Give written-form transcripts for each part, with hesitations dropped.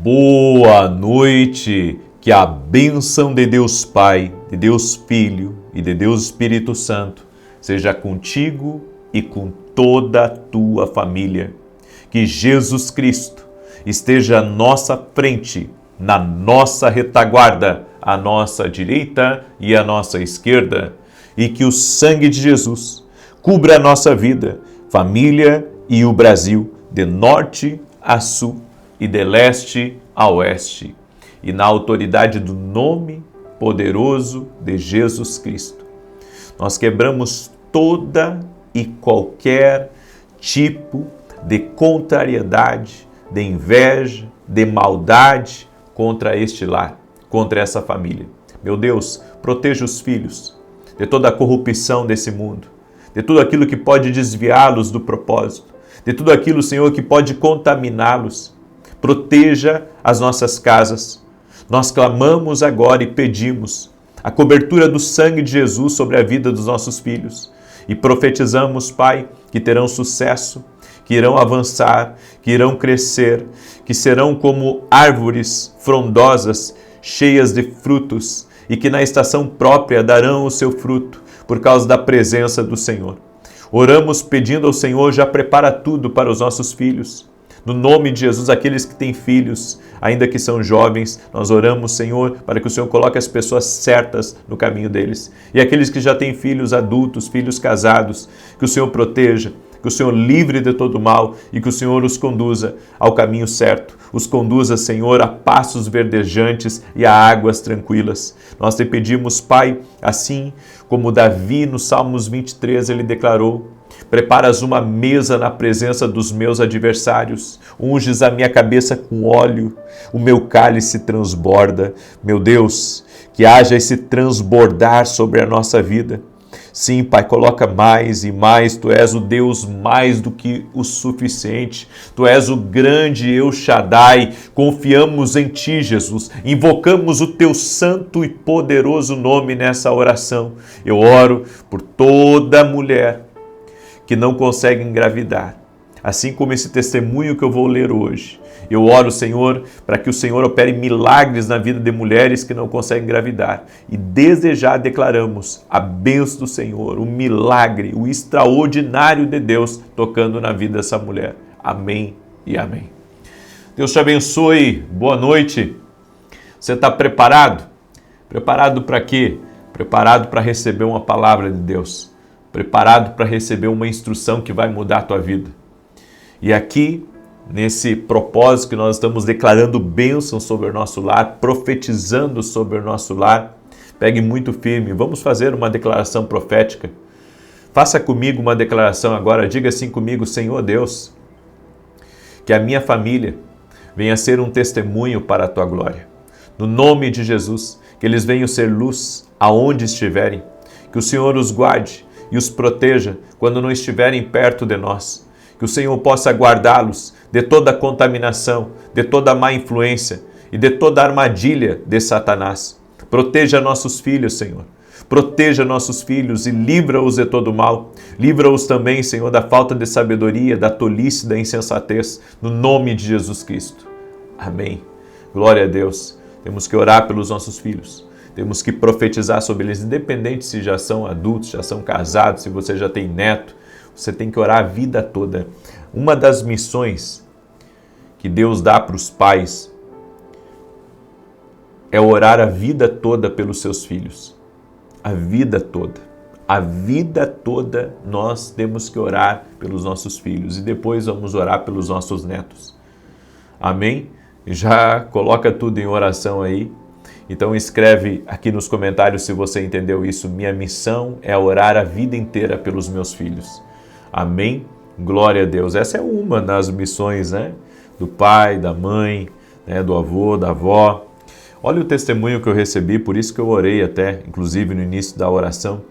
Boa noite, que a bênção de Deus Pai, de Deus Filho e de Deus Espírito Santo seja contigo e com toda a tua família. Que Jesus Cristo esteja à nossa frente, na nossa retaguarda, à nossa direita e à nossa esquerda, e que o sangue de Jesus cubra a nossa vida, família e o Brasil, de norte a sul e de leste a oeste, e na autoridade do nome poderoso de Jesus Cristo. Nós quebramos toda e qualquer tipo de contrariedade, de inveja, de maldade contra este lar, contra essa família. Meu Deus, proteja os filhos de toda a corrupção desse mundo, de tudo aquilo que pode desviá-los do propósito, de tudo aquilo, Senhor, que pode contaminá-los. Proteja as nossas casas. Nós clamamos agora e pedimos a cobertura do sangue de Jesus sobre a vida dos nossos filhos. E profetizamos, Pai, que terão sucesso, que irão avançar, que irão crescer, que serão como árvores frondosas, cheias de frutos, e que na estação própria darão o seu fruto, por causa da presença do Senhor. Oramos pedindo ao Senhor, já prepara tudo para os nossos filhos. No nome de Jesus, aqueles que têm filhos, ainda que são jovens, nós oramos, Senhor, para que o Senhor coloque as pessoas certas no caminho deles. E aqueles que já têm filhos adultos, filhos casados, que o Senhor proteja, que o Senhor livre de todo mal e que o Senhor os conduza ao caminho certo. Os conduza, Senhor, a passos verdejantes e a águas tranquilas. Nós te pedimos, Pai, assim como Davi no Salmos 23, ele declarou: preparas uma mesa na presença dos meus adversários, unges a minha cabeça com óleo, o meu cálice transborda. Meu Deus, que haja esse transbordar sobre a nossa vida. Sim, Pai, coloca mais e mais. Tu és o Deus mais do que o suficiente. Tu és o grande El Shaddai. Confiamos em Ti, Jesus. Invocamos o Teu santo e poderoso nome nessa oração. Eu oro por toda mulher que não consegue engravidar, assim como esse testemunho que eu vou ler hoje. Eu oro, Senhor, para que o Senhor opere milagres na vida de mulheres que não conseguem engravidar. E desde já declaramos a bênção do Senhor, o milagre, o extraordinário de Deus tocando na vida dessa mulher. Amém e amém. Deus te abençoe. Boa noite. Você está preparado? Preparado para quê? Preparado para receber uma palavra de Deus. Preparado para receber uma instrução que vai mudar a tua vida. E aqui, nesse propósito que nós estamos declarando bênção sobre o nosso lar, profetizando sobre o nosso lar, pegue muito firme, vamos fazer uma declaração profética. Faça comigo uma declaração agora, diga assim comigo: Senhor Deus, que a minha família venha ser um testemunho para a tua glória. No nome de Jesus, que eles venham ser luz aonde estiverem, que o Senhor os guarde e os proteja quando não estiverem perto de nós. Que o Senhor possa guardá-los de toda contaminação, de toda má influência e de toda armadilha de Satanás. Proteja nossos filhos, Senhor. Proteja nossos filhos e livra-os de todo mal. Livra-os também, Senhor, da falta de sabedoria, da tolice, da insensatez, no nome de Jesus Cristo. Amém. Glória a Deus. Temos que orar pelos nossos filhos. Temos que profetizar sobre eles, independente se já são adultos, já são casados, se você já tem neto, você tem que orar a vida toda. Uma das missões que Deus dá para os pais é orar a vida toda pelos seus filhos. A vida toda. A vida toda nós temos que orar pelos nossos filhos e depois vamos orar pelos nossos netos. Amém? Já coloca tudo em oração aí. Então escreve aqui nos comentários se você entendeu isso. Minha missão é orar a vida inteira pelos meus filhos. Amém? Glória a Deus. Essa é uma das missões, né? Do pai, da mãe, né? Do avô, da avó. Olha o testemunho que eu recebi, por isso que eu orei até, inclusive no início da oração,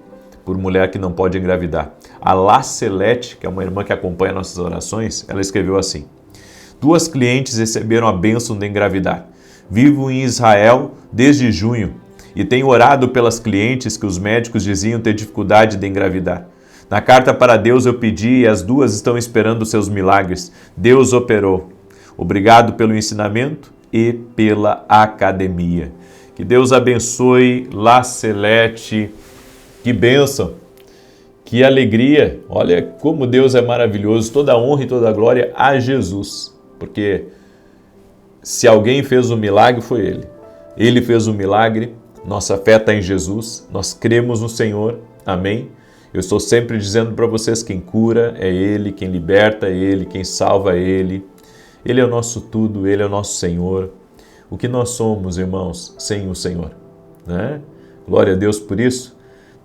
por mulher que não pode engravidar. A Lacelete, que é uma irmã que acompanha nossas orações, ela escreveu assim: 2 clientes receberam a bênção de engravidar. Vivo em Israel desde junho e tenho orado pelas clientes que os médicos diziam ter dificuldade de engravidar. Na carta para Deus eu pedi e as duas estão esperando seus milagres. Deus operou. Obrigado pelo ensinamento e pela academia. Que Deus abençoe La Celeste, que bênção, que alegria. Olha como Deus é maravilhoso, toda a honra e toda a glória a Jesus, porque se alguém fez o milagre foi Ele. Ele fez o milagre, nossa fé está em Jesus, nós cremos no Senhor, amém? Eu estou sempre dizendo para vocês, quem cura é Ele, quem liberta é Ele, quem salva é Ele. Ele é o nosso tudo, Ele é o nosso Senhor. O que nós somos, irmãos, sem o Senhor, né? Glória a Deus por isso.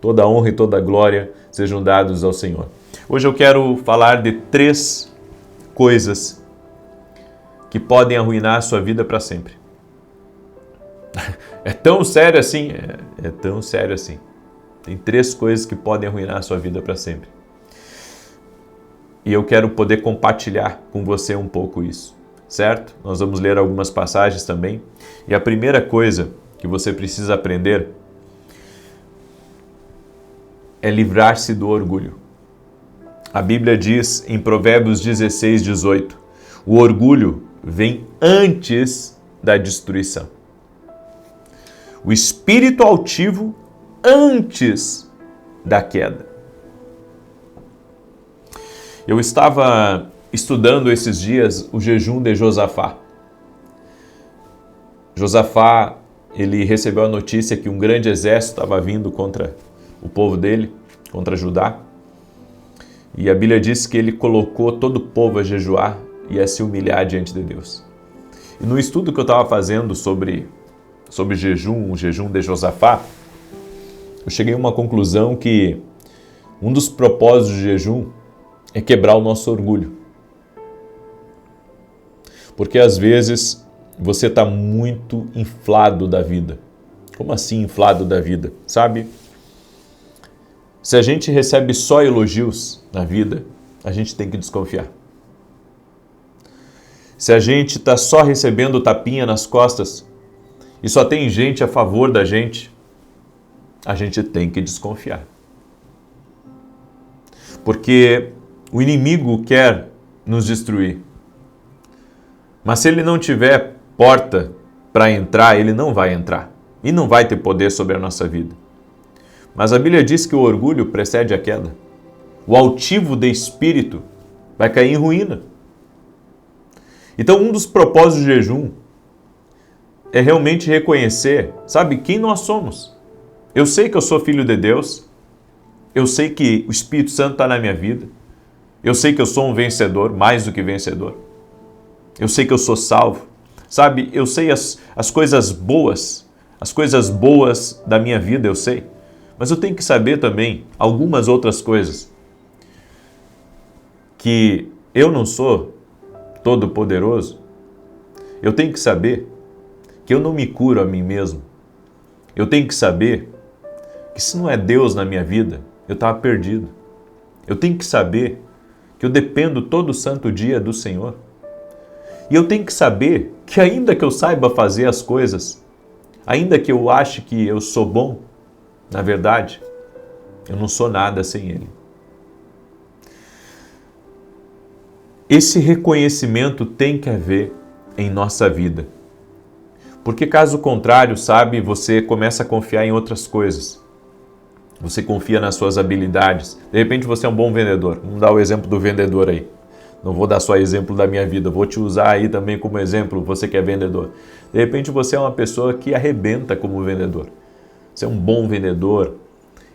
Toda a honra e toda a glória sejam dados ao Senhor. Hoje eu quero falar de 3 coisas que podem arruinar a sua vida para sempre. É tão sério assim? É tão sério assim. Tem 3 coisas que podem arruinar a sua vida para sempre. E eu quero poder compartilhar com você um pouco isso, certo? Nós vamos ler algumas passagens também. E a primeira coisa que você precisa aprender é livrar-se do orgulho. A Bíblia diz em Provérbios 16, 18, o orgulho vem antes da destruição. O espírito altivo antes da queda. Eu estava estudando esses dias o jejum de Josafá. Josafá, ele recebeu a notícia que um grande exército estava vindo contra o povo dele, contra Judá. E a Bíblia diz que ele colocou todo o povo a jejuar e a se humilhar diante de Deus. E no estudo que eu estava fazendo sobre jejum, o jejum de Josafá, eu cheguei a uma conclusão que um dos propósitos do jejum é quebrar o nosso orgulho. Porque às vezes você está muito inflado da vida. Como assim inflado da vida? Sabe? Se a gente recebe só elogios na vida, a gente tem que desconfiar. Se a gente está só recebendo tapinha nas costas e só tem gente a favor da gente, a gente tem que desconfiar. Porque o inimigo quer nos destruir. Mas se ele não tiver porta para entrar, ele não vai entrar. E não vai ter poder sobre a nossa vida. Mas a Bíblia diz que o orgulho precede a queda. O altivo de espírito vai cair em ruína. Então, um dos propósitos do jejum é realmente reconhecer, sabe, quem nós somos. Eu sei que eu sou filho de Deus. Eu sei que o Espírito Santo está na minha vida. Eu sei que eu sou um vencedor, mais do que vencedor. Eu sei que eu sou salvo. Sabe, eu sei as coisas boas da minha vida, eu sei. Mas eu tenho que saber também algumas outras coisas. Que eu não sou todo-poderoso. Eu tenho que saber que eu não me curo a mim mesmo. Eu tenho que saber que se não é Deus na minha vida, eu estava perdido. Eu tenho que saber que eu dependo todo santo dia do Senhor. E eu tenho que saber que ainda que eu saiba fazer as coisas, ainda que eu ache que eu sou bom, na verdade, eu não sou nada sem Ele. Esse reconhecimento tem que haver em nossa vida. Porque caso contrário, sabe, você começa a confiar em outras coisas. Você confia nas suas habilidades. De repente você é um bom vendedor. Vamos dar o exemplo do vendedor aí. Não vou dar só exemplo da minha vida, vou te usar aí também como exemplo, você que é vendedor. De repente você é uma pessoa que arrebenta como vendedor. Você é um bom vendedor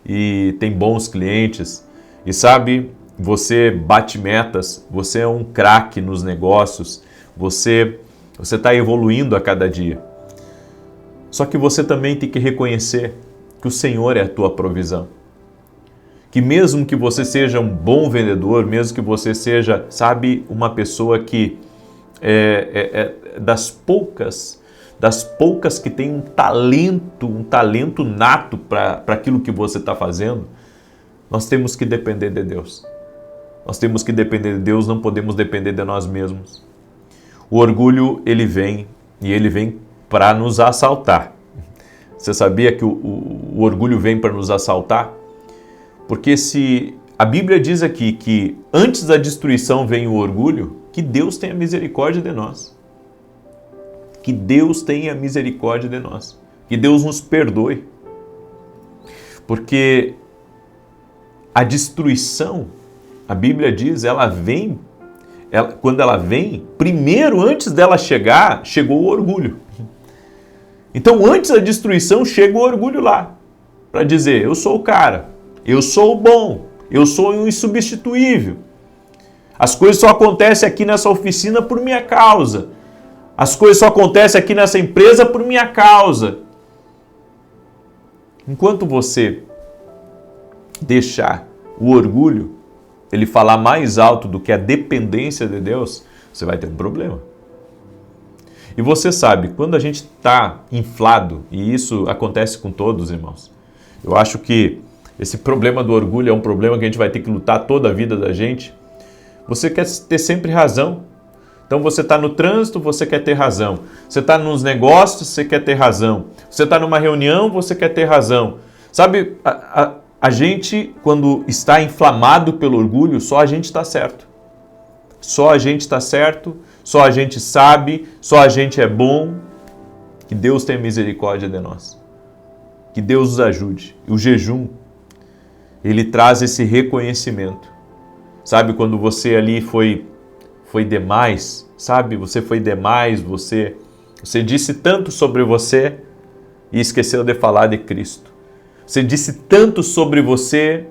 e tem bons clientes. E sabe, você bate metas, você é um craque nos negócios, você está evoluindo a cada dia. Só que você também tem que reconhecer que o Senhor é a tua provisão. Que mesmo que você seja um bom vendedor, mesmo que você seja, sabe, uma pessoa que das poucas que tem um talento nato para aquilo que você está fazendo, nós temos que depender de Deus. Nós temos que depender de Deus, não podemos depender de nós mesmos. O orgulho, ele vem para nos assaltar. Você sabia que o orgulho vem para nos assaltar? Porque se a Bíblia diz aqui que antes da destruição vem o orgulho, que Deus tenha misericórdia de nós. que Deus tenha misericórdia de nós, que Deus nos perdoe. Porque a destruição, a Bíblia diz, quando ela vem, primeiro, antes dela chegar, chegou o orgulho. Então, antes da destruição, chega o orgulho lá, para dizer, eu sou o cara, eu sou o bom, eu sou um insubstituível. As coisas só acontecem aqui nessa oficina por minha causa. As coisas só acontecem aqui nessa empresa por minha causa. Enquanto você deixar o orgulho ele falar mais alto do que a dependência de Deus, você vai ter um problema. E você sabe, quando a gente está inflado, e isso acontece com todos, irmãos, eu acho que esse problema do orgulho é um problema que a gente vai ter que lutar toda a vida da gente. Você quer ter sempre razão. Então você está no trânsito, você quer ter razão. Você está nos negócios, você quer ter razão. Você está numa reunião, você quer ter razão. Sabe, a gente, quando está inflamado pelo orgulho, só a gente está certo. Só a gente está certo, só a gente sabe, só a gente é bom. Que Deus tenha misericórdia de nós. Que Deus nos ajude. E o jejum, ele traz esse reconhecimento. Sabe, quando você ali foi demais, sabe? Você foi demais, você disse tanto sobre você e esqueceu de falar de Cristo. Você disse tanto sobre você,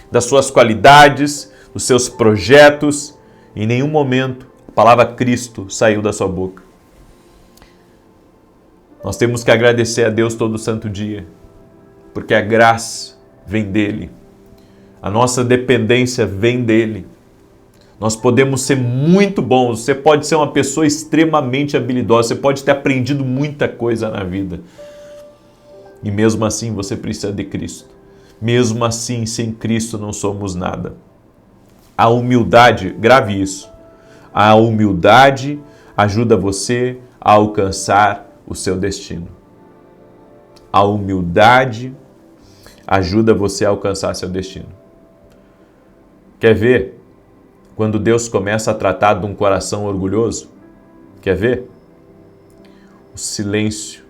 das suas qualidades, dos seus projetos, e em nenhum momento a palavra Cristo saiu da sua boca. Nós temos que agradecer a Deus todo santo dia, porque a graça vem dele. A nossa dependência vem dele. Nós podemos ser muito bons, você pode ser uma pessoa extremamente habilidosa, você pode ter aprendido muita coisa na vida. E mesmo assim você precisa de Cristo. Mesmo assim, sem Cristo não somos nada. A humildade, grave isso, a humildade ajuda você a alcançar o seu destino. A humildade ajuda você a alcançar seu destino. Quer ver? Quando Deus começa a tratar de um coração orgulhoso, quer ver? O silêncio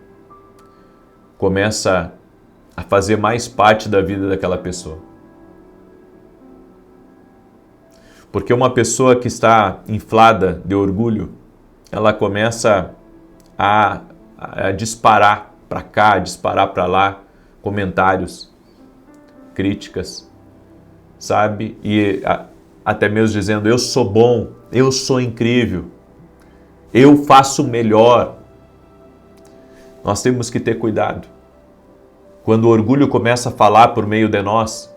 começa a fazer mais parte da vida daquela pessoa. Porque uma pessoa que está inflada de orgulho, ela começa a disparar para cá, disparar para lá, comentários, críticas, sabe? E até mesmo dizendo, eu sou bom, eu sou incrível, eu faço melhor. Nós temos que ter cuidado. Quando o orgulho começa a falar por meio de nós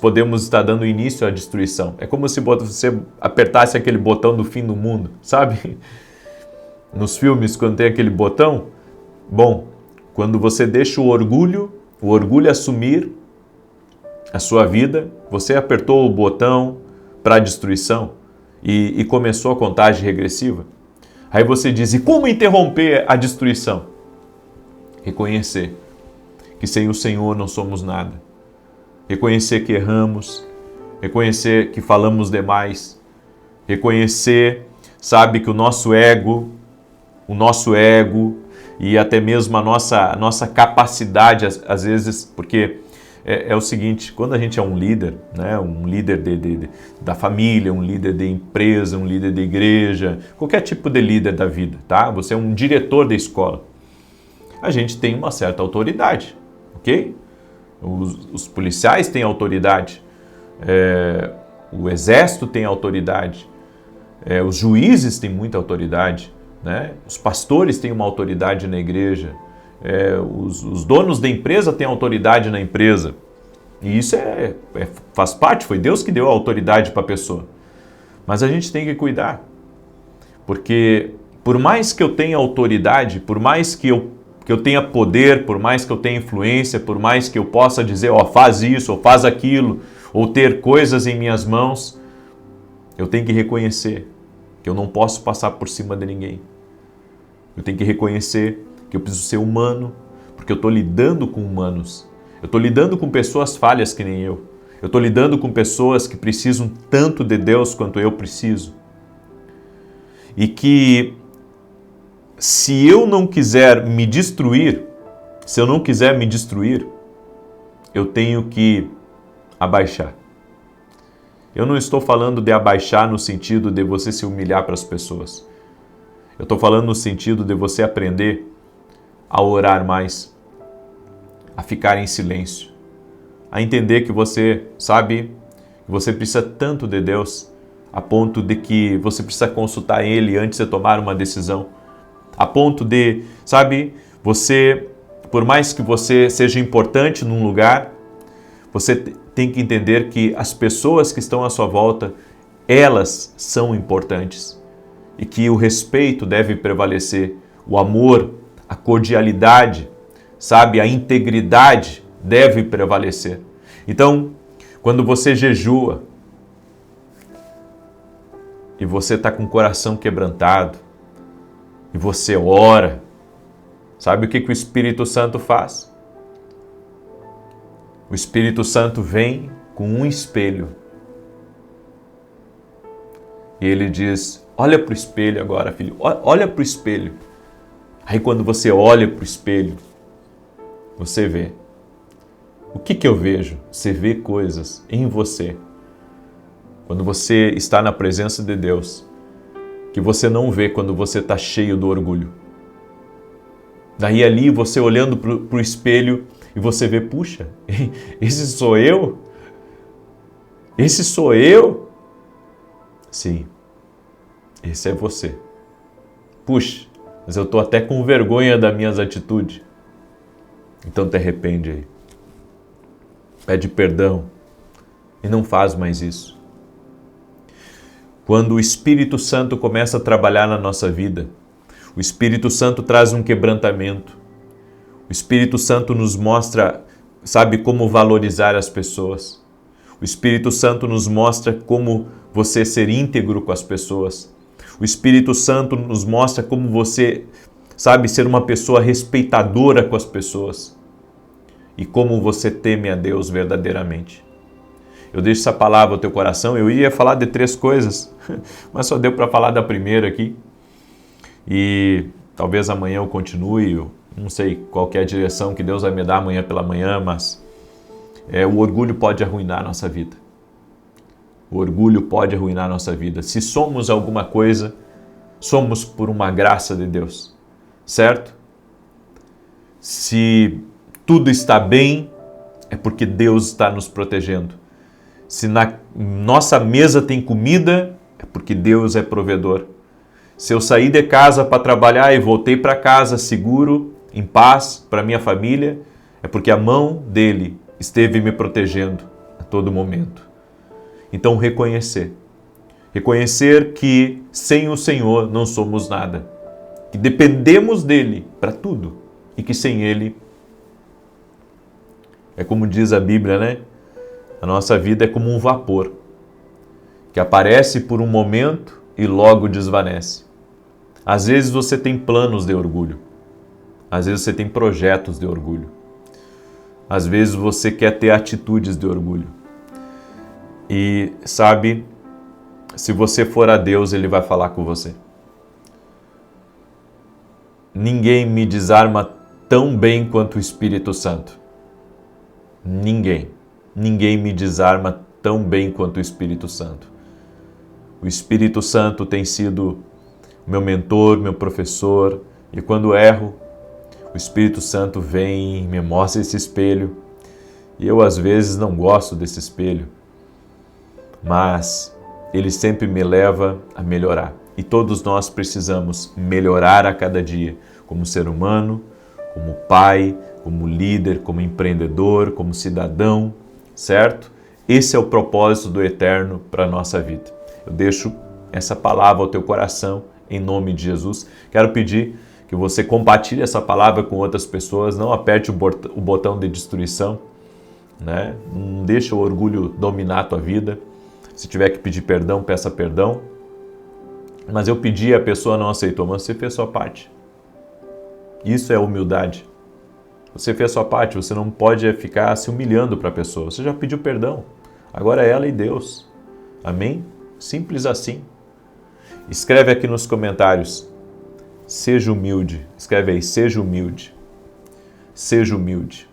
podemos estar dando início à destruição. É como se você apertasse aquele botão do fim do mundo, sabe? Nos filmes, quando tem aquele botão, bom, quando você deixa o orgulho assumir a sua vida, você apertou o botão para a destruição e começou a contagem regressiva. Aí você diz, e como interromper a destruição? Reconhecer que sem o Senhor não somos nada. Reconhecer que erramos, reconhecer que falamos demais, reconhecer, sabe, que o nosso ego e até mesmo a nossa capacidade, às vezes, porque é o seguinte, quando a gente é um líder, né, um líder da família, um líder de empresa, um líder de igreja, qualquer tipo de líder da vida, tá? Você é um diretor da escola. A gente tem uma certa autoridade, ok? Os policiais têm autoridade, o exército tem autoridade, os juízes têm muita autoridade, né? Os pastores têm uma autoridade na igreja, os donos da empresa têm autoridade na empresa. E isso faz parte, foi Deus que deu a autoridade para a pessoa. Mas a gente tem que cuidar, porque por mais que eu tenha autoridade, por mais que eu tenha poder, por mais que eu tenha influência, por mais que eu possa dizer, ó, faz isso, ou faz aquilo, ou ter coisas em minhas mãos, eu tenho que reconhecer que eu não posso passar por cima de ninguém. Eu tenho que reconhecer que eu preciso ser humano, porque eu estou lidando com humanos. Eu estou lidando com pessoas falhas que nem eu. Eu estou lidando com pessoas que precisam tanto de Deus quanto eu preciso. E que se eu não quiser me destruir, se eu não quiser me destruir, eu tenho que abaixar. Eu não estou falando de abaixar no sentido de você se humilhar para as pessoas. Eu estou falando no sentido de você aprender a orar mais, a ficar em silêncio, a entender que você, sabe, que você precisa tanto de Deus, a ponto de que você precisa consultar Ele antes de tomar uma decisão, a ponto de, sabe, você, por mais que você seja importante num lugar, você tem que entender que as pessoas que estão à sua volta, elas são importantes e que o respeito deve prevalecer, o amor, a cordialidade, sabe, a integridade deve prevalecer. Então, quando você jejua e você está com o coração quebrantado e você ora, sabe o que o Espírito Santo faz? O Espírito Santo vem com um espelho e ele diz: olha para o espelho agora, filho, olha para o espelho. Aí quando você olha para o espelho, você vê. O que eu vejo? Você vê coisas em você. Quando você está na presença de Deus, que você não vê quando você está cheio do orgulho. Daí ali você olhando para o espelho e você vê, puxa, esse sou eu? Esse sou eu? Sim, esse é você. Puxa, mas eu estou até com vergonha das minhas atitudes. Então te arrepende aí. Pede perdão e não faz mais isso. Quando o Espírito Santo começa a trabalhar na nossa vida, o Espírito Santo traz um quebrantamento. O Espírito Santo nos mostra, sabe, como valorizar as pessoas. O Espírito Santo nos mostra como você ser íntegro com as pessoas. O Espírito Santo nos mostra como você, sabe, ser uma pessoa respeitadora com as pessoas. E como você teme a Deus verdadeiramente. Eu deixo essa palavra ao teu coração. Eu ia falar de 3 coisas, mas só deu para falar da primeira aqui. E talvez amanhã eu continue. Eu não sei qual que é a direção que Deus vai me dar amanhã pela manhã, mas o orgulho pode arruinar a nossa vida. O orgulho pode arruinar a nossa vida. Se somos alguma coisa, somos por uma graça de Deus, certo? Se tudo está bem, é porque Deus está nos protegendo. Se na nossa mesa tem comida, é porque Deus é provedor. Se eu saí de casa para trabalhar e voltei para casa seguro, em paz, para minha família, é porque a mão dele esteve me protegendo a todo momento. Então reconhecer que sem o Senhor não somos nada, que dependemos dele para tudo e que sem ele, é como diz a Bíblia, né? A nossa vida é como um vapor que aparece por um momento e logo desvanece. Às vezes você tem planos de orgulho. Às vezes você tem projetos de orgulho. Às vezes você quer ter atitudes de orgulho. E sabe, se você for a Deus, Ele vai falar com você. Ninguém me desarma tão bem quanto o Espírito Santo. Ninguém me desarma tão bem quanto o Espírito Santo. O Espírito Santo tem sido meu mentor, meu professor, e quando erro, o Espírito Santo vem e me mostra esse espelho. E eu às vezes não gosto desse espelho, mas ele sempre me leva a melhorar. E todos nós precisamos melhorar a cada dia, como ser humano, como pai, como líder, como empreendedor, como cidadão, certo? Esse é o propósito do Eterno para a nossa vida. Eu deixo essa palavra ao teu coração, em nome de Jesus. Quero pedir que você compartilhe essa palavra com outras pessoas, não aperte o botão de destruição, né? Não deixa o orgulho dominar a tua vida. Se tiver que pedir perdão, peça perdão. Mas eu pedi e a pessoa não aceitou, mas você fez sua parte. Isso é humildade. Você fez sua parte, você não pode ficar se humilhando para a pessoa. Você já pediu perdão. Agora é ela e Deus. Amém? Simples assim. Escreve aqui nos comentários Seja humilde. Escreve aí, seja humilde. Seja humilde.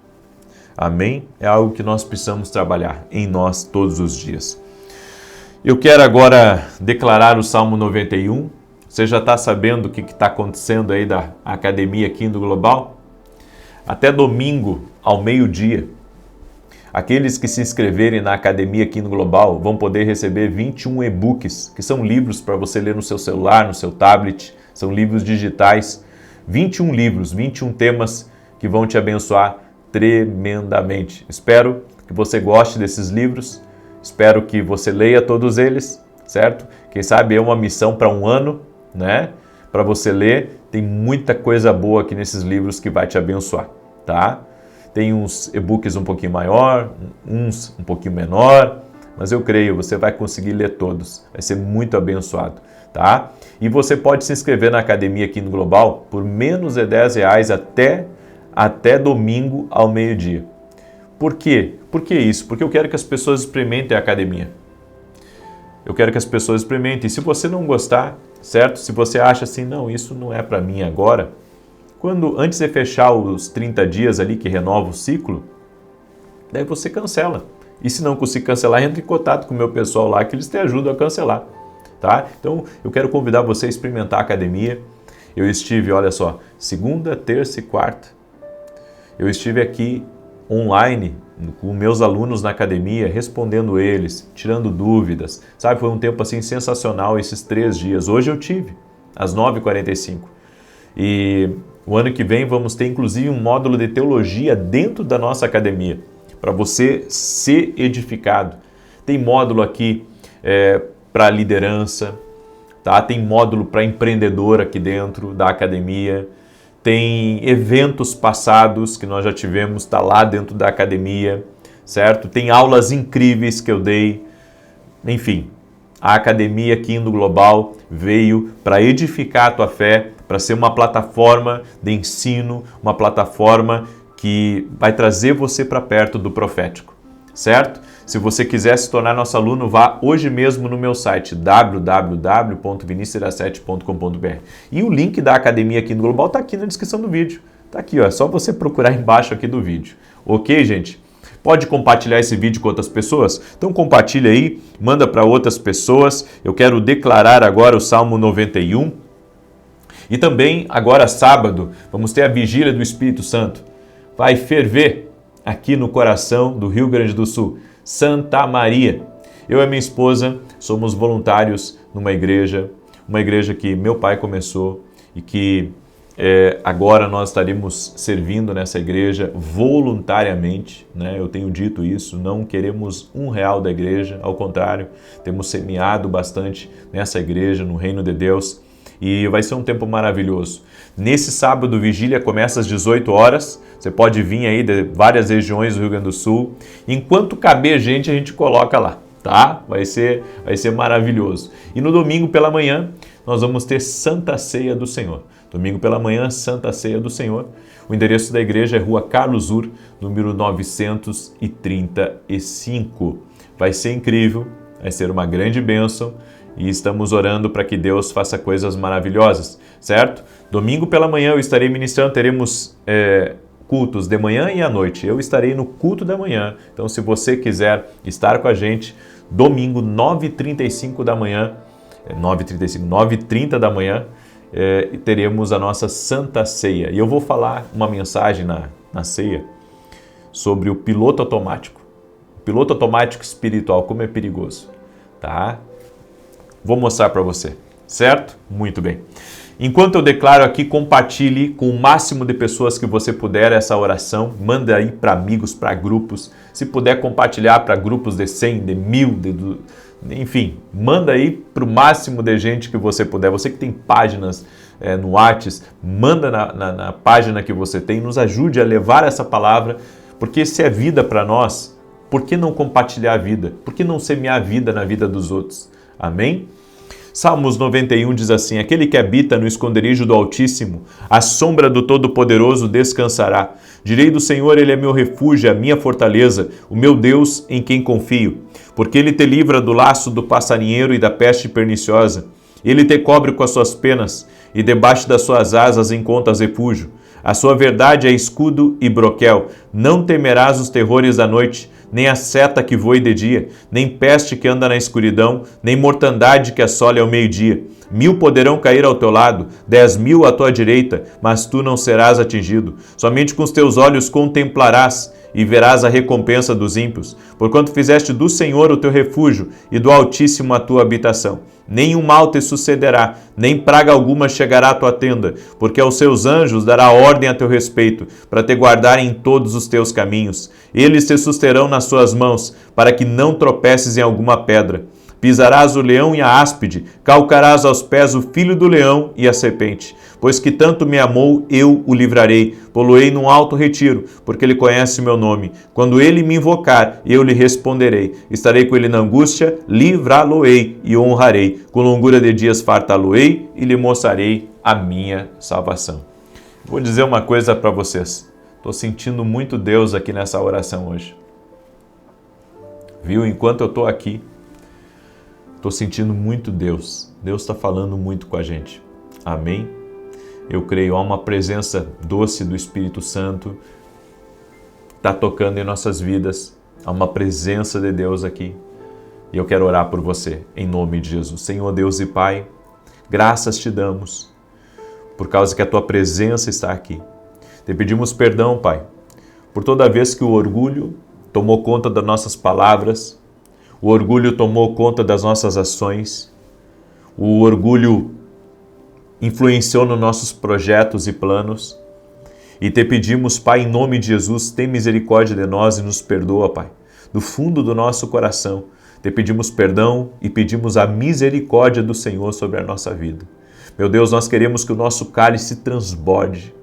Amém? É algo que nós precisamos trabalhar em nós todos os dias. Eu quero agora declarar o Salmo 91. Você já está sabendo o que está acontecendo aí da Academia Kindle Global? Até domingo, ao meio-dia, aqueles que se inscreverem na Academia Kindle Global vão poder receber 21 e-books, que são livros para você ler no seu celular, no seu tablet, são livros digitais. 21 livros, 21 temas que vão te abençoar tremendamente. Espero que você goste desses livros, espero que você leia todos eles, certo? Quem sabe é uma missão para um ano, né? Para você ler, tem muita coisa boa aqui nesses livros que vai te abençoar, tá? Tem uns e-books um pouquinho maior, uns um pouquinho menor, mas eu creio, você vai conseguir ler todos, vai ser muito abençoado, tá? E você pode se inscrever na Academia Kindle Global por menos de R$10 até domingo ao meio-dia. Por quê? Por que isso? Porque eu quero que as pessoas experimentem a academia. Eu quero que as pessoas experimentem. E se você não gostar, certo? Se você acha assim, não, isso não é para mim agora, antes de fechar os 30 dias ali que renova o ciclo, daí você cancela. E se não conseguir cancelar, entra em contato com o meu pessoal lá que eles te ajudam a cancelar, tá? Então, eu quero convidar você a experimentar a academia. Eu estive, olha só, segunda, terça e quarta. Eu estive aqui online com meus alunos na academia, respondendo eles, tirando dúvidas. Sabe, foi um tempo assim sensacional esses 3 dias. Hoje eu tive, às 9h45. E o ano que vem vamos ter inclusive um módulo de teologia dentro da nossa academia, para você ser edificado. Tem módulo aqui para liderança, tá? Tem módulo para empreendedor aqui dentro da academia. Tem eventos passados que nós já tivemos, está lá dentro da academia, certo? Tem aulas incríveis que eu dei. Enfim, a Academia Kindle Global veio para edificar a tua fé, para ser uma plataforma de ensino, uma plataforma que vai trazer você para perto do profético, certo? Se você quiser se tornar nosso aluno, vá hoje mesmo no meu site www.vinicius17.com.br e o link da Academia Kindle Global está aqui na descrição do vídeo. Está aqui, ó, é só você procurar embaixo aqui do vídeo. Ok, gente? Pode compartilhar esse vídeo com outras pessoas? Então compartilha aí, manda para outras pessoas. Eu quero declarar agora o Salmo 91. E também, agora sábado, vamos ter a Vigília do Espírito Santo. Vai ferver aqui no coração do Rio Grande do Sul. Santa Maria. Eu e minha esposa somos voluntários numa igreja que meu pai começou e que agora nós estaremos servindo nessa igreja voluntariamente, né? Eu tenho dito isso, não queremos R$1 da igreja, ao contrário, temos semeado bastante nessa igreja, no reino de Deus, e vai ser um tempo maravilhoso. Nesse sábado, vigília começa às 18 horas, você pode vir aí de várias regiões do Rio Grande do Sul, enquanto caber gente, a gente coloca lá, tá? Vai ser maravilhoso. E no domingo pela manhã, nós vamos ter Santa Ceia do Senhor. Domingo pela manhã, Santa Ceia do Senhor. O endereço da igreja é Rua Carlos Ur, número 935. Vai ser incrível, vai ser uma grande bênção e estamos orando para que Deus faça coisas maravilhosas, certo? Domingo pela manhã eu estarei ministrando, teremos cultos de manhã e à noite. Eu estarei no culto da manhã, então se você quiser estar com a gente, domingo 9h35 da manhã, 9h30 da manhã, teremos a nossa Santa Ceia. E eu vou falar uma mensagem na ceia sobre o piloto automático. O piloto automático espiritual, como é perigoso, tá? Vou mostrar para você, certo? Muito bem. Enquanto eu declaro aqui, compartilhe com o máximo de pessoas que você puder essa oração. Manda aí para amigos, para grupos. Se puder compartilhar para grupos de 100, de 1000, enfim, manda aí para o máximo de gente que você puder. Você que tem páginas no Whats, manda na página que você tem. Nos ajude a levar essa palavra, porque se é vida para nós, por que não compartilhar a vida? Por que não semear a vida na vida dos outros? Amém? Salmos 91 diz assim: aquele que habita no esconderijo do Altíssimo, à sombra do Todo-Poderoso descansará. Direi do Senhor, ele é meu refúgio, a minha fortaleza, o meu Deus em quem confio. Porque ele te livra do laço do passarinheiro e da peste perniciosa. Ele te cobre com as suas penas, e debaixo das suas asas encontras refúgio. A sua verdade é escudo e broquel. Não temerás os terrores da noite, nem a seta que voe de dia, nem peste que anda na escuridão, nem mortandade que assole ao meio-dia. 1000 poderão cair ao teu lado, 10.000 à tua direita, mas tu não serás atingido. Somente com os teus olhos contemplarás e verás a recompensa dos ímpios, porquanto fizeste do Senhor o teu refúgio e do Altíssimo a tua habitação. Nenhum mal te sucederá, nem praga alguma chegará à tua tenda, porque aos seus anjos dará ordem a teu respeito, para te guardarem em todos os teus caminhos. Eles te susterão nas suas mãos, para que não tropeces em alguma pedra. Pisarás o leão e a áspide, calcarás aos pés o filho do leão e a serpente. Pois que tanto me amou, eu o livrarei, pô-lo-ei num alto retiro, porque ele conhece o meu nome. Quando ele me invocar, eu lhe responderei. Estarei com ele na angústia, livrá-lo-ei e honrarei. Com longura de dias fartá-lo-ei e lhe mostrarei a minha salvação. Vou dizer uma coisa para vocês. Estou sentindo muito Deus aqui nessa oração hoje. Viu? Enquanto eu estou aqui, estou sentindo muito Deus. Deus está falando muito com a gente. Amém? Eu creio, há uma presença doce do Espírito Santo. Está tocando em nossas vidas. Há uma presença de Deus aqui. E eu quero orar por você, em nome de Jesus. Senhor Deus e Pai, graças te damos, por causa que a Tua presença está aqui. Te pedimos perdão, Pai, por toda vez que o orgulho tomou conta das nossas palavras, o orgulho tomou conta das nossas ações, o orgulho influenciou nos nossos projetos e planos. E te pedimos, Pai, em nome de Jesus, tem misericórdia de nós e nos perdoa, Pai. Do fundo do nosso coração, te pedimos perdão e pedimos a misericórdia do Senhor sobre a nossa vida. Meu Deus, nós queremos que o nosso cálice transborde.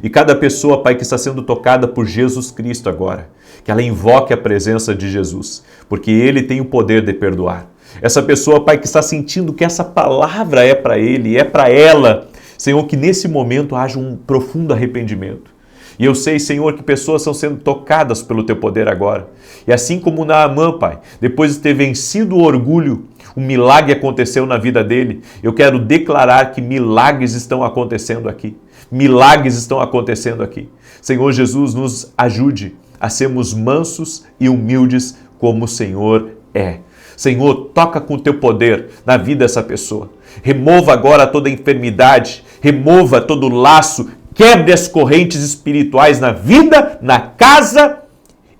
E cada pessoa, Pai, que está sendo tocada por Jesus Cristo agora, que ela invoque a presença de Jesus, porque Ele tem o poder de perdoar. Essa pessoa, Pai, que está sentindo que essa palavra é para ele, é para ela, Senhor, que nesse momento haja um profundo arrependimento. E eu sei, Senhor, que pessoas estão sendo tocadas pelo Teu poder agora. E assim como Naamã, Pai, depois de ter vencido o orgulho, um milagre aconteceu na vida dele. Eu quero declarar que milagres estão acontecendo aqui. Milagres estão acontecendo aqui. Senhor Jesus, nos ajude a sermos mansos e humildes como o Senhor é. Senhor, toca com o Teu poder na vida dessa pessoa. Remova agora toda enfermidade, remova todo laço, quebre as correntes espirituais na vida, na casa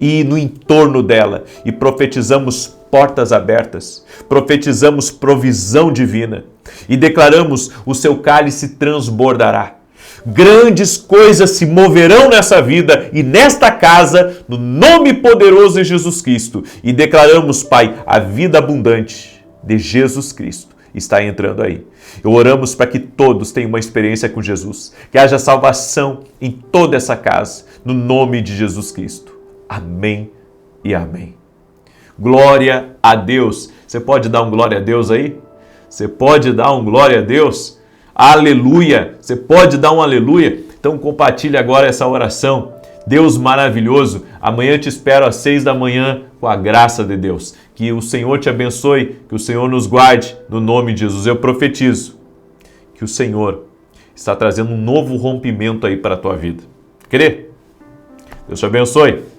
e no entorno dela. E profetizamos portas abertas, profetizamos provisão divina e declaramos: o seu cálice transbordará. Grandes coisas se moverão nessa vida e nesta casa, no nome poderoso de Jesus Cristo. E declaramos, Pai, a vida abundante de Jesus Cristo está entrando aí. Oramos para que todos tenham uma experiência com Jesus, que haja salvação em toda essa casa, no nome de Jesus Cristo. Amém e amém. Glória a Deus. Você pode dar um glória a Deus aí? Você pode dar um glória a Deus? Aleluia! Você pode dar um aleluia? Então compartilhe agora essa oração. Deus maravilhoso, amanhã te espero às 6 da manhã com a graça de Deus. Que o Senhor te abençoe, que o Senhor nos guarde, no nome de Jesus. Eu profetizo que o Senhor está trazendo um novo rompimento aí para a tua vida. Crê? Deus te abençoe.